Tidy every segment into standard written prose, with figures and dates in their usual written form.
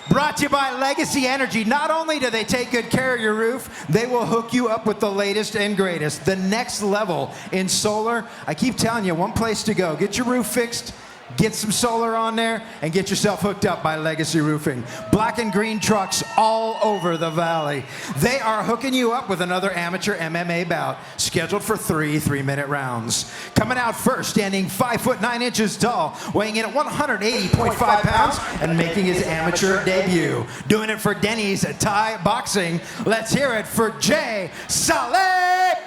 Brought to you by Legacy Energy. Not only do they take good care of your roof, they will hook you up with the latest and greatest. The next level in solar. I keep telling you, one place to go. Get your roof fixed, get some solar on there, and get yourself hooked up by Legacy Roofing. Black and green trucks all over the valley. They are hooking you up with another amateur MMA bout, scheduled for 3 3-minute rounds. Coming out first, standing 5 foot 9 inches tall, weighing in at 180.5 pounds, and making his amateur debut. Doing it for Denny's Thai Boxing. Let's hear it for Jay Salee.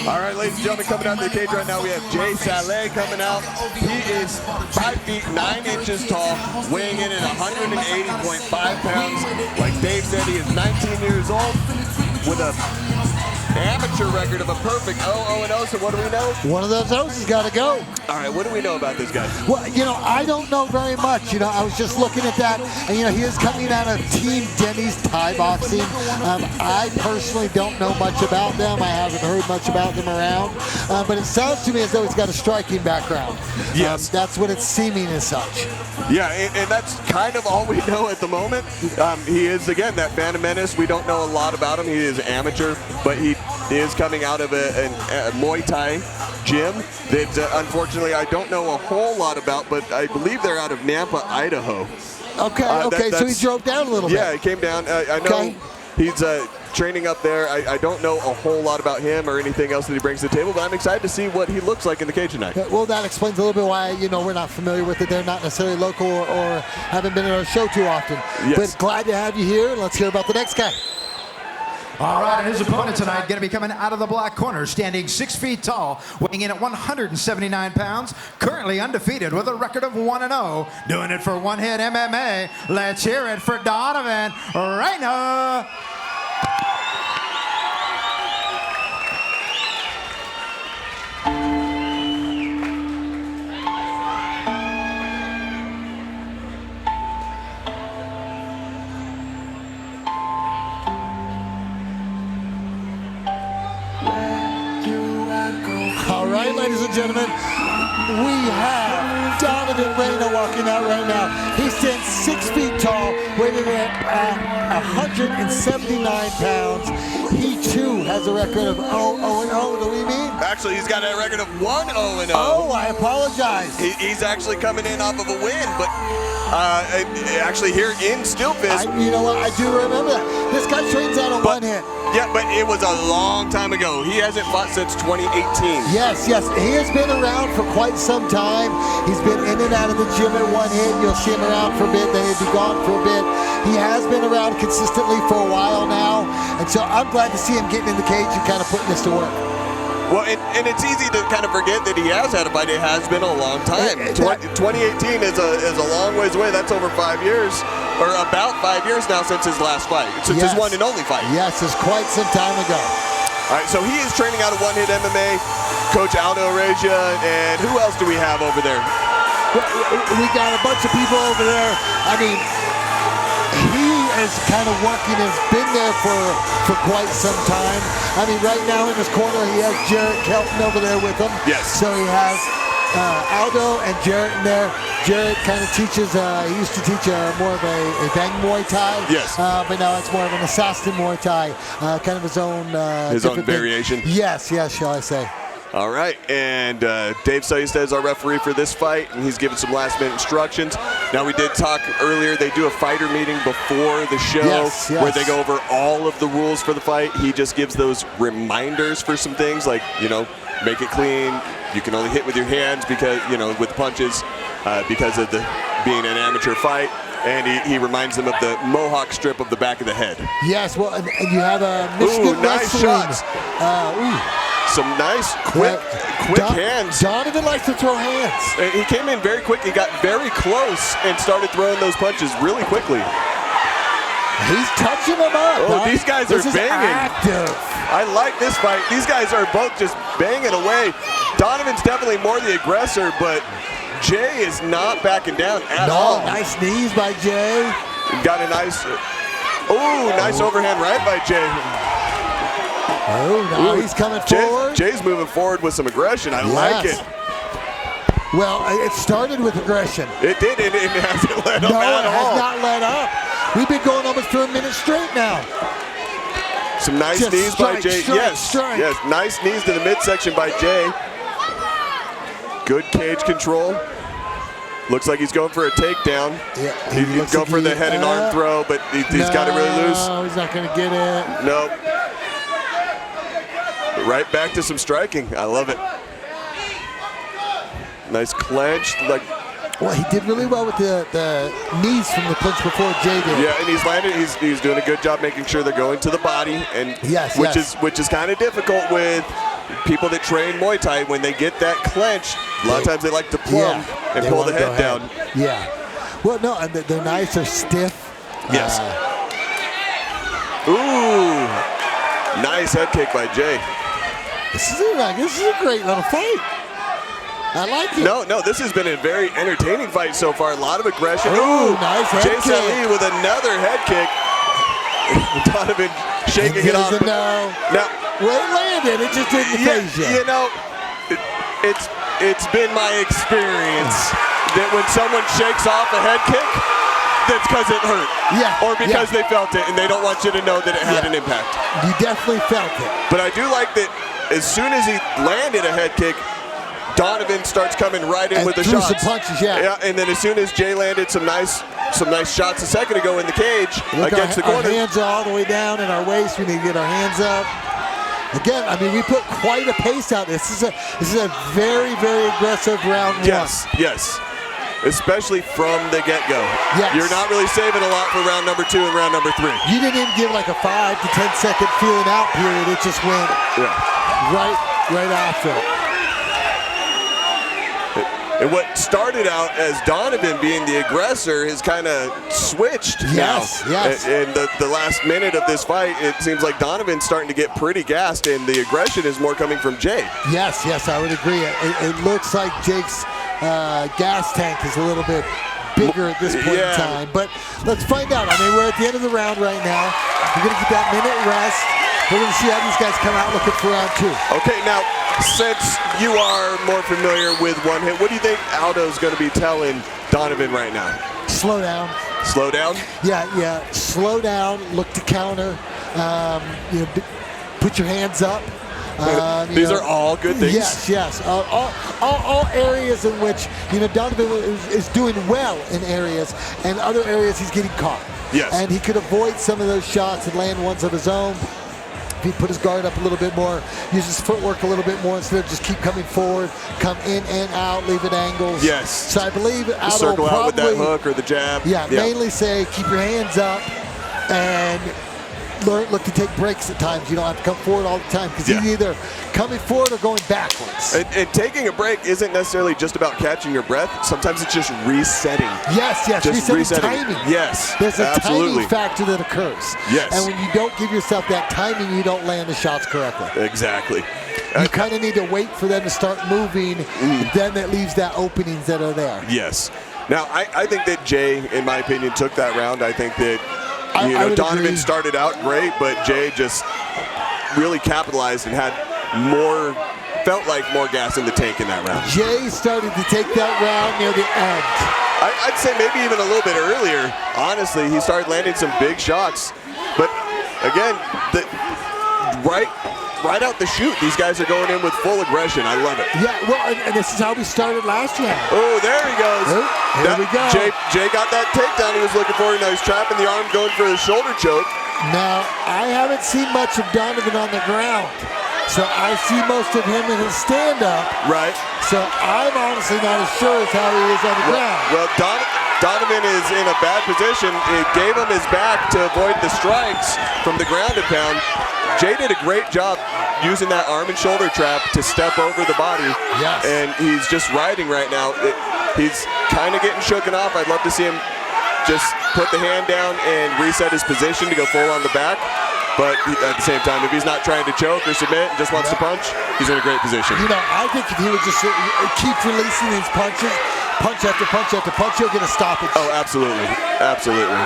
All right, ladies and gentlemen, coming out of the cage right now, we have Jay Salee coming out. He is 5 feet 9 inches tall, weighing in at 180.5 pounds. Like Dave said, he is 19 years old with a amateur record of a perfect 0-0-0. So what do we know? One of those O's has got to go. All right, what do we know about this guy? Well, you know, I don't know very much. You know, I was just looking at that, and you know, he is coming out of Team Denny's Thai Boxing. I personally don't know much about them. I haven't heard much about them around, but it sounds to me as though he's got a striking background. Yes. That's what it's seeming as such. Yeah, and that's kind of all we know at the moment. He is, again, that Phantom Menace. We don't know a lot about him. He is amateur, but he is coming out of a Muay Thai gym that unfortunately I don't know a whole lot about, but I believe they're out of Nampa, Idaho. Okay, so he drove down a little bit. Yeah, he came down. I know he's training up there. I don't know a whole lot about him or anything else that he brings to the table, but I'm excited to see what he looks like in the cage tonight. Well, that explains a little bit why, you know, we're not familiar with it. They're not necessarily local or haven't been in our show too often. Yes. But glad to have you here. Let's hear about the next guy. All right, and his opponent tonight going to be coming out of the black corner, standing 6 feet tall, weighing in at 179 pounds, currently undefeated with a record of 1-0, doing it for One Hit MMA. Let's hear it for Donovan Reyna. All right, ladies and gentlemen, we have Donovan Reyna walking out right now. He stands 6 feet tall, weighing at 179 pounds. He too has a record of 0-0-0. Do we mean? Actually, he's got a record of 1-0-0. Oh, I apologize. He's actually coming in off of a win, but actually here in SteelFist. You know what? I do remember that. This guy trains out of one hit. Yeah, but it was a long time ago. He hasn't fought since 2018. Yes. He has been around for quite some time. He's been in and out of the gym at one hit. You'll see him around for a bit, then he'll be gone for a bit. He has been around consistently for a while now, and so I'm glad to see him getting in the cage and kind of putting this to work. Well, and it's easy to kind of forget that he has had a fight. It has been a long time. 2018 is a long ways away. That's over 5 years, or about 5 years now since his last fight, since his one and only fight. Yes, it's quite some time ago. All right, so he is training out of One Hit MMA. Coach Aldo Regia, and who else do we have over there? We got a bunch of people over there. I mean, he is kind of working, has been there for quite some time. I mean, right now in his corner, he has Jarrett Kelton over there with him. Yes. So he has Aldo and Jarrett in there. Jarrett kind of teaches, he used to teach more of a bang Muay Thai. Yes. But now it's more of an assassin Muay Thai, kind of his own variation. Yes, shall I say. All right, and Dave Salee is our referee for this fight, and he's given some last-minute instructions. Now, we did talk earlier, they do a fighter meeting before the show where they go over all of the rules for the fight. He just gives those reminders for some things like, you know, make it clean. You can only hit with your hands because, you know, with punches because of being an amateur fight. And he reminds them of the mohawk strip of the back of the head. Yes, well, and you have a Michigan nice shots. Some nice, quick hands. Donovan likes to throw hands. And he came in very quick. He got very close and started throwing those punches really quickly. He's touching them up. Oh, these guys are banging. Active. I like this fight. These guys are both just banging away. Donovan's definitely more the aggressor, but Jay is not backing down at all. Nice knees by Jay. Got a nice, nice overhand right by Jay. Oh, now he's coming forward. Jay's moving forward with some aggression. I like it. Well, it started with aggression. It did, and it hasn't let up at all. No, it has not let up. We've been going almost for a minute straight now. Some nice knees by Jay. Yes, nice knees to the midsection by Jay. Good cage control. Looks like he's going for a takedown. Yeah, he's going for the head and arm throw, but he's got it really loose. No, he's not going to get it. Nope. Right back to some striking. I love it. Nice clench. Well, he did really well with the knees from the clinch before Jay did. Yeah, and he's landed. He's doing a good job making sure they're going to the body, and which is kind of difficult with people that train Muay Thai. When they get that clench, a lot of times they like to plumb and pull the head down. Yeah. Well, no, and they're nice. They're stiff. Yes. Ooh, nice head kick by Jay. This is a great little fight. I like it. No, this has been a very entertaining fight so far. A lot of aggression. Ooh, nice head kick. Salee with another head kick. Donovan shaking it off. Now, well, it landed. It just didn't phase you. You know, it's been my experience that when someone shakes off a head kick, that's because it hurt. Yeah. Or because they felt it and they don't want you to know that it had an impact. You definitely felt it. But I do like that as soon as he landed a head kick, Donovan starts coming right in with the shots. Some punches, yeah. And then as soon as Jay landed some nice shots a second ago in the cage against the corner. Our hands are all the way down in our waist. We need to get our hands up. Again, I mean, we put quite a pace out. This is a very, very aggressive round one. Yes. Especially from the get-go. Yes. You're not really saving a lot for round number 2 and round number 3. You didn't even give like a 5 to 10 second feeling out period. It just went right after. And what started out as Donovan being the aggressor has kind of switched now. Yes. And the last minute of this fight, it seems like Donovan's starting to get pretty gassed, and the aggression is more coming from Jay. Yes, I would agree. It looks like Jake's gas tank is a little bit bigger at this point in time. But let's find out. I mean, we're at the end of the round right now. We're going to get that minute rest. We're going to see how these guys come out looking for round 2. Okay, now, since you are more familiar with one hit, what do you think Aldo's going to be telling Donovan right now? Slow down. Slow down? Yeah. Slow down. Look to counter. Put your hands up. These are all good things. Yes. All areas in which Donovan is doing well in areas, and other areas he's getting caught. Yes. And he could avoid some of those shots and land ones of his own. If he put his guard up a little bit more, use his footwork a little bit more instead of just keep coming forward, come in and out, leave at angles. Yes. So I believe Aldo circle will out with that probably, hook or the jab. Mainly say keep your hands up and look to take breaks at times. You don't have to come forward all the time because he's either coming forward or going backwards. And taking a break isn't necessarily just about catching your breath. Sometimes it's just resetting. Yes, just resetting timing. Yes, there's a timing factor that occurs. Yes. And when you don't give yourself that timing, you don't land the shots correctly. Exactly. You kind of need to wait for them to start moving. Then that leaves that openings that are there. Yes. Now, I think that Jay, in my opinion, took that round. I think that Donovan started out great, but Jay just really capitalized and felt like more gas in the tank in that round. Jay started to take that round near the end. I'd say maybe even a little bit earlier. Honestly, he started landing some big shots. But again, right out the chute, these guys are going in with full aggression. I love it. Yeah, well, and this is how we started last round. Oh, there he goes. Here we go. Jay got that takedown he was looking for. Now he's trapping the arm, going for the shoulder choke. Now, I haven't seen much of Donovan on the ground, so I see most of him in his stand-up. Right. So I'm honestly not as sure as how he is on the ground. Well, Donovan is in a bad position. It gave him his back to avoid the strikes from the ground and pound. Jay did a great job using that arm and shoulder trap to step over the body. Yes. And he's just riding right now. He's kind of getting shooken off. I'd love to see him just put the hand down and reset his position to go full on the back. But at the same time, if he's not trying to choke or submit and just wants to punch, he's in a great position. I think if he would just keep releasing these punches, punch after punch after punch, he'll get a stoppage. Oh, absolutely. Absolutely.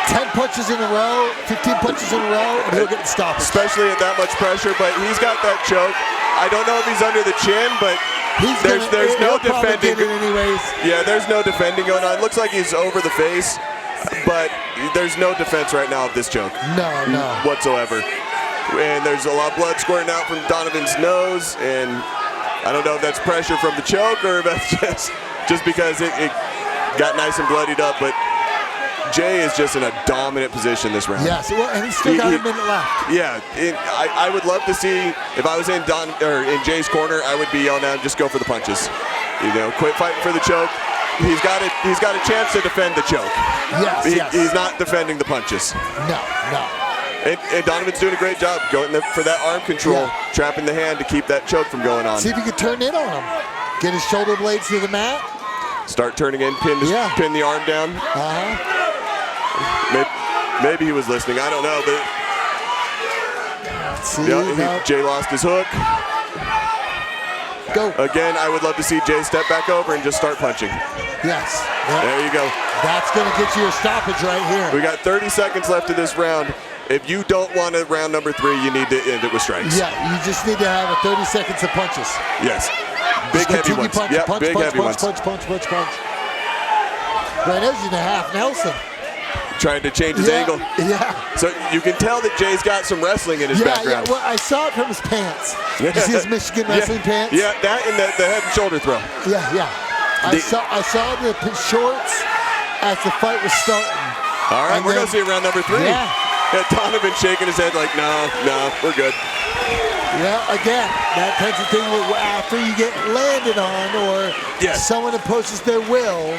10 punches in a row, 15 punches in a row, and he'll get the stoppage. Especially at that much pressure, but he's got that choke. I don't know if he's under the chin, but there's no defending. Anyways. Yeah, there's no defending going on. It looks like he's over the face, but there's no defense right now of this choke. No. Whatsoever. And there's a lot of blood squirting out from Donovan's nose, and I don't know if that's pressure from the choke or if that's just because it got nice and bloodied up, but Jay is just in a dominant position this round. Yes, well, and he's still got a minute left. Yeah, I would love to see, if I was in Jay's corner, I would be yelling at him, just go for the punches. You know, quit fighting for the choke. He's got a chance to defend the choke. Yes. He's not defending the punches. No. And Donovan's doing a great job going for that arm control, trapping the hand to keep that choke from going on. See if you can turn in on him. Get his shoulder blades to the mat. Start turning in, pin the arm down. Maybe he was listening. I don't know, but Jay lost his hook. Go. Again, I would love to see Jay step back over and just start punching. Yes. There you go. That's going to get you a stoppage right here. We got 30 seconds left of this round. If you don't want a round number 3, you need to end it with strikes. Yeah, you just need to have 30 seconds of punches. Yes. Big heavy ones. Punch, Big heavy ones. Punch. Right there's in a half Nelson. Trying to change his angle. Yeah. So you can tell that Jay's got some wrestling in his background. Yeah, well, I saw it from his pants. You see his Michigan wrestling pants? Yeah, that and the head and shoulder throw. Yeah. I saw the shorts as the fight was starting. All right, we're going to see round number 3. Yeah. Donovan shaking his head like, no, we're good. Yeah, again, that type of thing after you get landed on or someone imposes their will,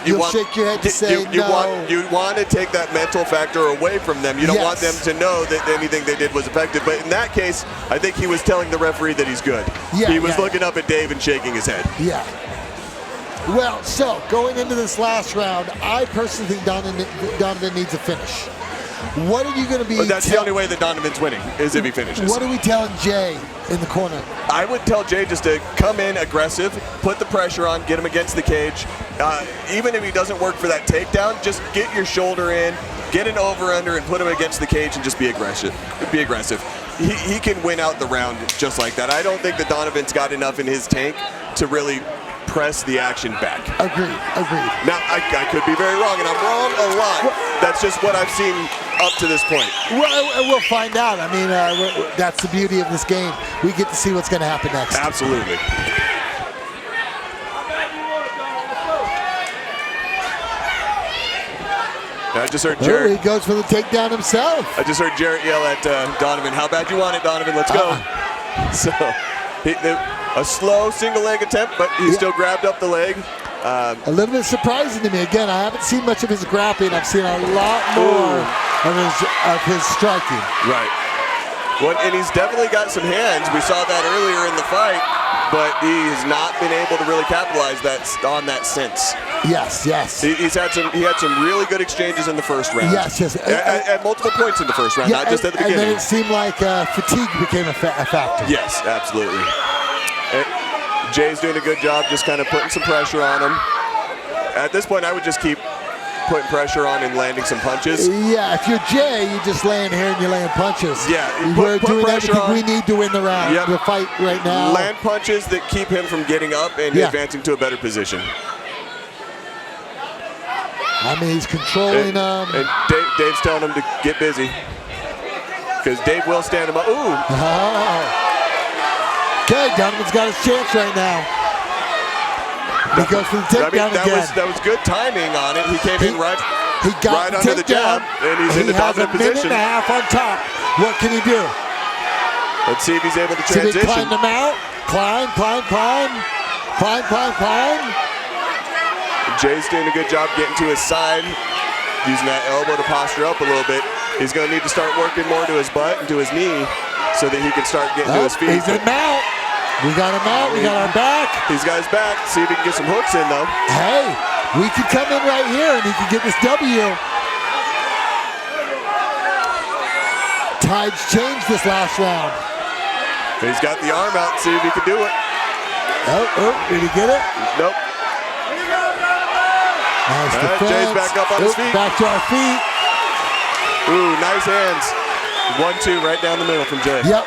you'll shake your head to say no. You want to take that mental factor away from them. You don't want them to know that anything they did was effective. But in that case, I think he was telling the referee that he's good. He was looking up at Dave and shaking his head. Yeah. Well, so going into this last round, I personally think Donovan needs a finish. What are you going to be? But that's the only way that Donovan's winning is if he finishes. What are we telling Jay in the corner? I would tell Jay just to come in aggressive, put the pressure on, get him against the cage. Even if he doesn't work for that takedown, just get your shoulder in, get an over-under, and put him against the cage and just be aggressive. He can win out the round just like that. I don't think that Donovan's got enough in his tank to really press the action back. Agreed. Now, I could be very wrong, and I'm wrong a lot. That's just what I've seen up to this point. Well, we'll find out. I mean, that's the beauty of this game. We get to see what's going to happen next. Absolutely. I just heard Jarrett. He goes for the takedown himself. I just heard Jarrett yell at Donovan, how bad you want it, Donovan? Let's go. So, a slow single leg attempt, but he still grabbed up the leg. A little bit surprising to me. Again, I haven't seen much of his grappling. I've seen a lot more of his striking. Right. Well, and he's definitely got some hands. We saw that earlier in the fight, but he has not been able to really capitalize on that since. Yes. He had some really good exchanges in the first round. Yes. At multiple points in the first round, not just at the beginning. And then it seemed like fatigue became a factor. Yes, absolutely. Jay's doing a good job just kind of putting some pressure on him. At this point, I would just keep putting pressure on and landing some punches. Yeah, if you're Jay, you just laying here and you're laying punches. Yeah, we're doing everything we need to win the round, the fight right now. Land punches that keep him from getting up and advancing to a better position. I mean, he's controlling them. And Dave's telling him to get busy because Dave will stand him up. Ooh. Oh. Okay, Donovan's got his chance right now. He goes for the takedown again. That was good timing on it. He came in right under the jab, and he's in the dominant position. He has a minute and a half on top. What can he do? Let's see if he's able to transition. So they climb him out. Climb. Jay's doing a good job getting to his side, using that elbow to posture up a little bit. He's going to need to start working more to his butt and to his knee so that he can start getting to his feet. He's in mount. We got him out. We got our back. He's got his back. See if he can get some hooks in, though. Hey, we could come in right here and he could get this W. Tides changed this last round. He's got the arm out. See if he can do it. Oh, did he get it? Nope. Nice defense. Jay's back up on his feet. Back to our feet. Ooh, nice hands. 1-2 right down the middle from Jay. Yep.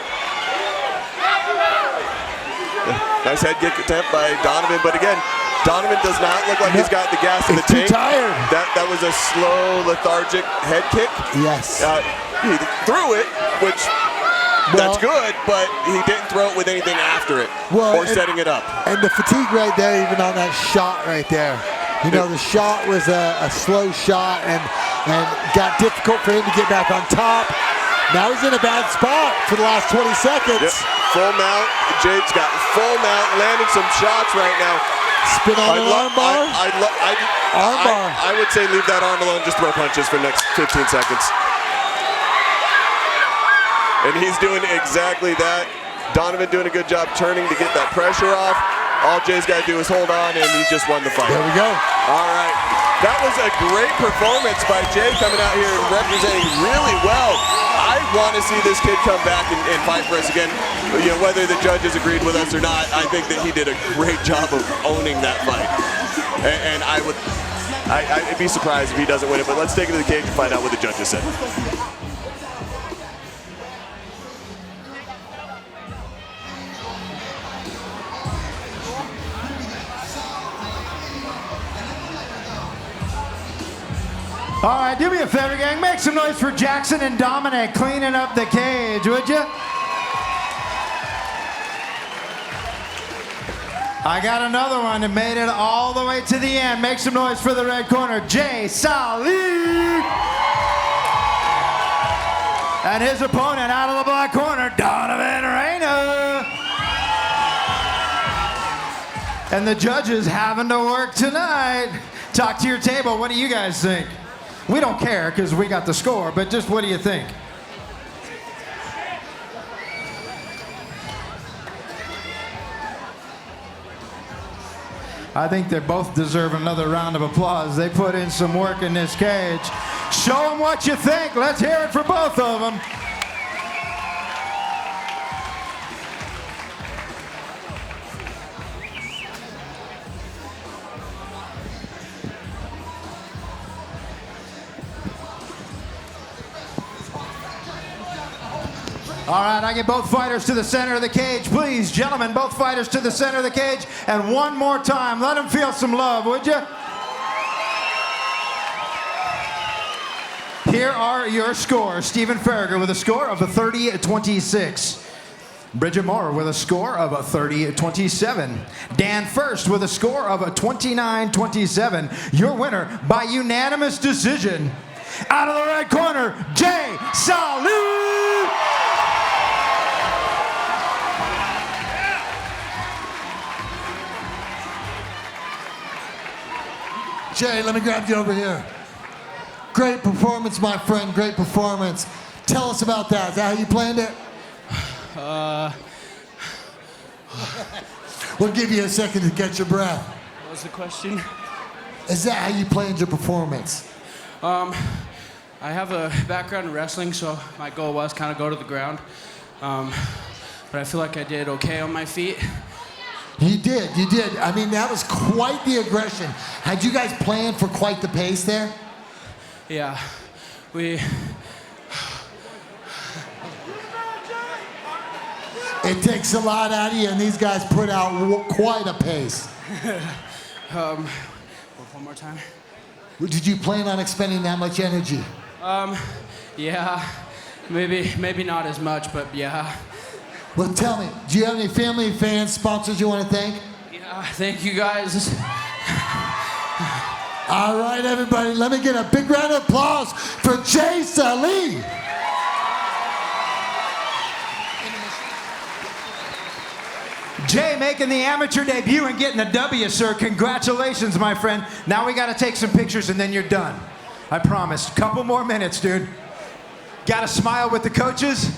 Nice head kick attempt by Donovan, but again, Donovan does not look like he's got the gas in the tank. Too tired. That was a slow, lethargic head kick. Yes. He threw it, which that's good, but he didn't throw it with anything after it or setting it up. And the fatigue right there, even on that shot right there. You know, the shot was a slow shot and got difficult for him to get back on top. Now he's in a bad spot for the last 20 seconds. Yep. Full mount. Jade's got full mount, landing some shots right now. Spin on an arm bar. I would say leave that arm alone, just throw punches for the next 15 seconds. And he's doing exactly that. Donovan doing a good job turning to get that pressure off. All Jay's got to do is hold on, and he just won the fight. There we go. All right. That was a great performance by Jay coming out here and representing really well. I want to see this kid come back and fight for us again. You know, whether the judges agreed with us or not, I think that he did a great job of owning that fight. And I'd be surprised if he doesn't win it, but let's take it to the cage and find out what the judges said. All right, do me a favor, gang. Make some noise for Jackson and Dominic cleaning up the cage, would you? I got another one that made it all the way to the end. Make some noise for the red corner, Salee. And his opponent out of the black corner, Donovan Reyna. And the judges having to work tonight. Talk to your table. What do you guys think? We don't care because we got the score, but just what do you think? I think they both deserve another round of applause. They put in some work in this cage. Show them what you think. Let's hear it for both of them. All right, I get both fighters to the center of the cage. Please, gentlemen, both fighters to the center of the cage. And one more time, let them feel some love, would you? Here are your scores. Stephen Farragher with a score of a 30-26. Bridget Moore with a score of a 30-27. Dan First with a score of a 29-27. Your winner by unanimous decision. Out of the red corner, Salee. Jay, let me grab you over here. Great performance, my friend, great performance. Tell us about that. Is that how you planned it? We'll give you a second to get your breath. What was the question? Is that how you planned your performance? I have a background in wrestling, so my goal was kind of go to the ground. But I feel like I did okay on my feet. You did. I mean, that was quite the aggression. Had you guys planned for quite the pace there? Yeah, we... It takes a lot out of you, and these guys put out quite a pace. One more time. Did you plan on expending that much energy? Yeah, maybe not as much, but yeah. Well, tell me, do you have any family, fans, sponsors you want to thank? Yeah, thank you guys. All right, everybody, let me get a big round of applause for Salee. Jay making the amateur debut and getting a W, sir. Congratulations, my friend. Now we got to take some pictures and then you're done. I promise. Couple more minutes, dude. Got to smile with the coaches.